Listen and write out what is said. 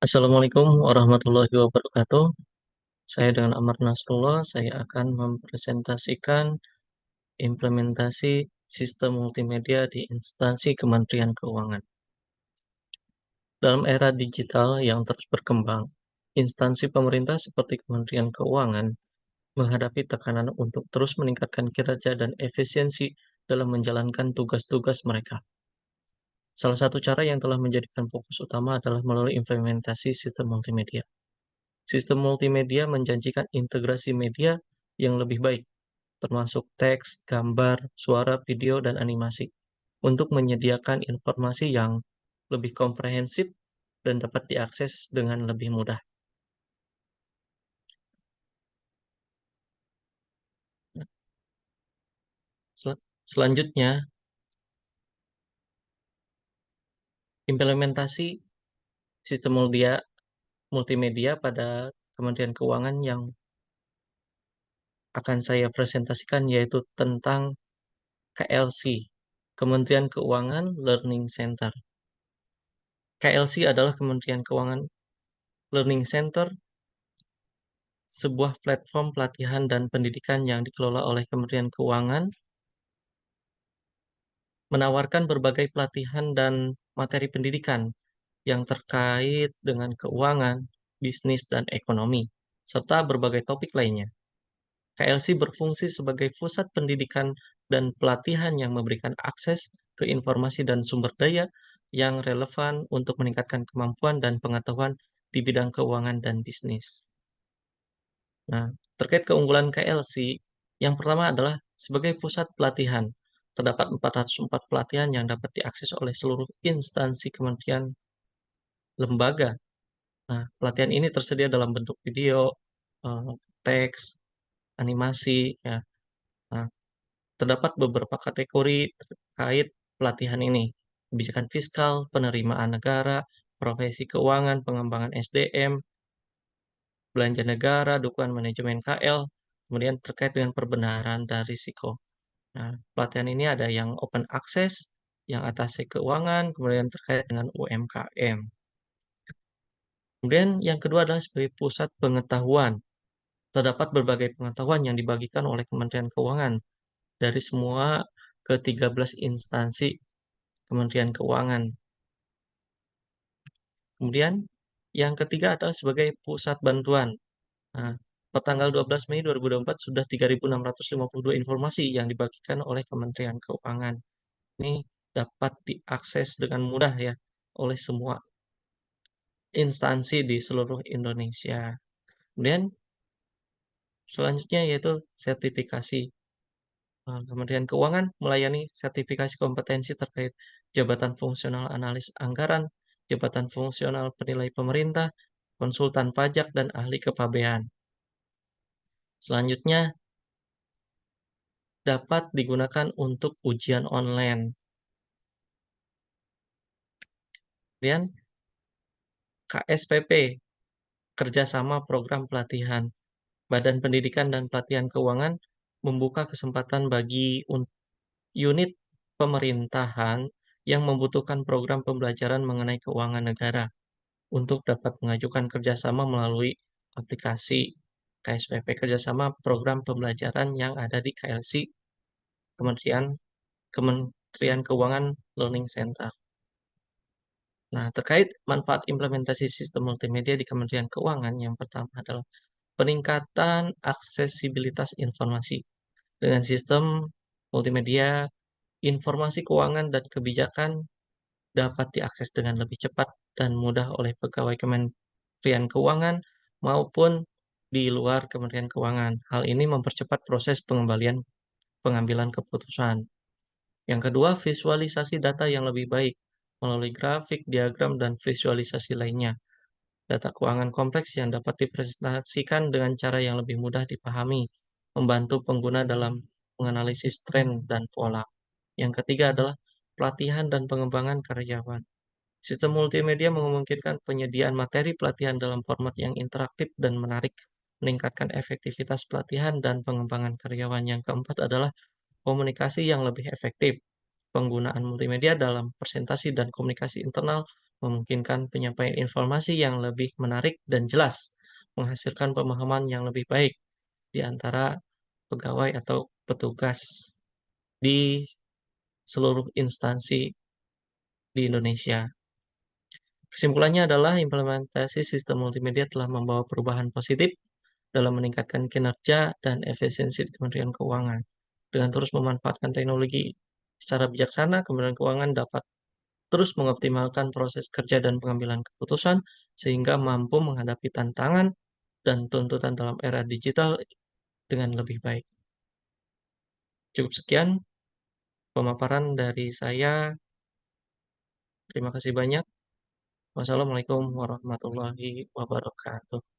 Assalamualaikum warahmatullahi wabarakatuh. Saya dengan Amar Nasrullah, saya akan mempresentasikan implementasi sistem multimedia di instansi Kementerian Keuangan. Dalam era digital yang terus berkembang, instansi pemerintah seperti Kementerian Keuangan menghadapi tekanan untuk terus meningkatkan kinerja dan efisiensi dalam menjalankan tugas-tugas mereka. Salah satu cara yang telah menjadikan fokus utama adalah melalui implementasi sistem multimedia. Sistem multimedia menjanjikan integrasi media yang lebih baik, termasuk teks, gambar, suara, video, dan animasi, untuk menyediakan informasi yang lebih komprehensif dan dapat diakses dengan lebih mudah. Selanjutnya, implementasi sistem multimedia pada Kementerian Keuangan yang akan saya presentasikan yaitu tentang KLC, Kementerian Keuangan Learning Center. KLC adalah Kementerian Keuangan Learning Center, sebuah platform pelatihan dan pendidikan yang dikelola oleh Kementerian Keuangan, menawarkan berbagai pelatihan dan materi pendidikan yang terkait dengan keuangan, bisnis, dan ekonomi, serta berbagai topik lainnya. KLC berfungsi sebagai pusat pendidikan dan pelatihan yang memberikan akses ke informasi dan sumber daya yang relevan untuk meningkatkan kemampuan dan pengetahuan di bidang keuangan dan bisnis. Nah, terkait keunggulan KLC, yang pertama adalah sebagai pusat pelatihan. Terdapat 404 pelatihan yang dapat diakses oleh seluruh instansi kementerian lembaga. Nah, pelatihan ini tersedia dalam bentuk video, teks, animasi, ya. Nah, terdapat beberapa kategori terkait pelatihan ini. Kebijakan fiskal, penerimaan negara, profesi keuangan, pengembangan SDM, belanja negara, dukungan manajemen KL, kemudian terkait dengan perbenaran dan risiko. Nah, pelatihan ini ada yang open access, yang atase keuangan, kemudian terkait dengan UMKM. Kemudian yang kedua adalah sebagai pusat pengetahuan. Terdapat berbagai pengetahuan yang dibagikan oleh Kementerian Keuangan dari semua ke-13 instansi Kementerian Keuangan. Kemudian yang ketiga adalah sebagai pusat bantuan. Nah, pertanggal 12 Mei 2024 sudah 3.652 informasi yang dibagikan oleh Kementerian Keuangan. Ini dapat diakses dengan mudah ya oleh semua instansi di seluruh Indonesia. Kemudian selanjutnya yaitu sertifikasi. Kementerian Keuangan melayani sertifikasi kompetensi terkait jabatan fungsional analis anggaran, jabatan fungsional penilai pemerintah, konsultan pajak, dan ahli kepabean. Selanjutnya dapat digunakan untuk ujian online. Kemudian KSPP, kerjasama program pelatihan. Badan Pendidikan dan Pelatihan Keuangan membuka kesempatan bagi unit pemerintahan yang membutuhkan program pembelajaran mengenai keuangan negara untuk dapat mengajukan kerjasama melalui aplikasi KSPP, kerjasama program pembelajaran yang ada di KLC, Kementerian Keuangan Learning Center. Nah, terkait manfaat implementasi sistem multimedia di Kementerian Keuangan, yang pertama adalah peningkatan aksesibilitas informasi. Dengan sistem multimedia, informasi keuangan dan kebijakan dapat diakses dengan lebih cepat dan mudah oleh pegawai Kementerian Keuangan maupun di luar Kementerian Keuangan. Hal ini mempercepat proses pengambilan keputusan. Yang kedua, visualisasi data yang lebih baik melalui grafik, diagram, dan visualisasi lainnya. Data keuangan kompleks yang dapat dipresentasikan dengan cara yang lebih mudah dipahami, membantu pengguna dalam menganalisis tren dan pola. Yang ketiga adalah pelatihan dan pengembangan karyawan. Sistem multimedia memungkinkan penyediaan materi pelatihan dalam format yang interaktif dan menarik, meningkatkan efektivitas pelatihan dan pengembangan karyawan. Yang keempat adalah komunikasi yang lebih efektif. Penggunaan multimedia dalam presentasi dan komunikasi internal memungkinkan penyampaian informasi yang lebih menarik dan jelas, menghasilkan pemahaman yang lebih baik di antara pegawai atau petugas di seluruh instansi di Indonesia. Kesimpulannya adalah implementasi sistem multimedia telah membawa perubahan positif dalam meningkatkan kinerja dan efisiensi di Kementerian Keuangan. Dengan terus memanfaatkan teknologi secara bijaksana, Kementerian Keuangan dapat terus mengoptimalkan proses kerja dan pengambilan keputusan sehingga mampu menghadapi tantangan dan tuntutan dalam era digital dengan lebih baik. Cukup sekian pemaparan dari saya. Terima kasih banyak. Wassalamualaikum warahmatullahi wabarakatuh.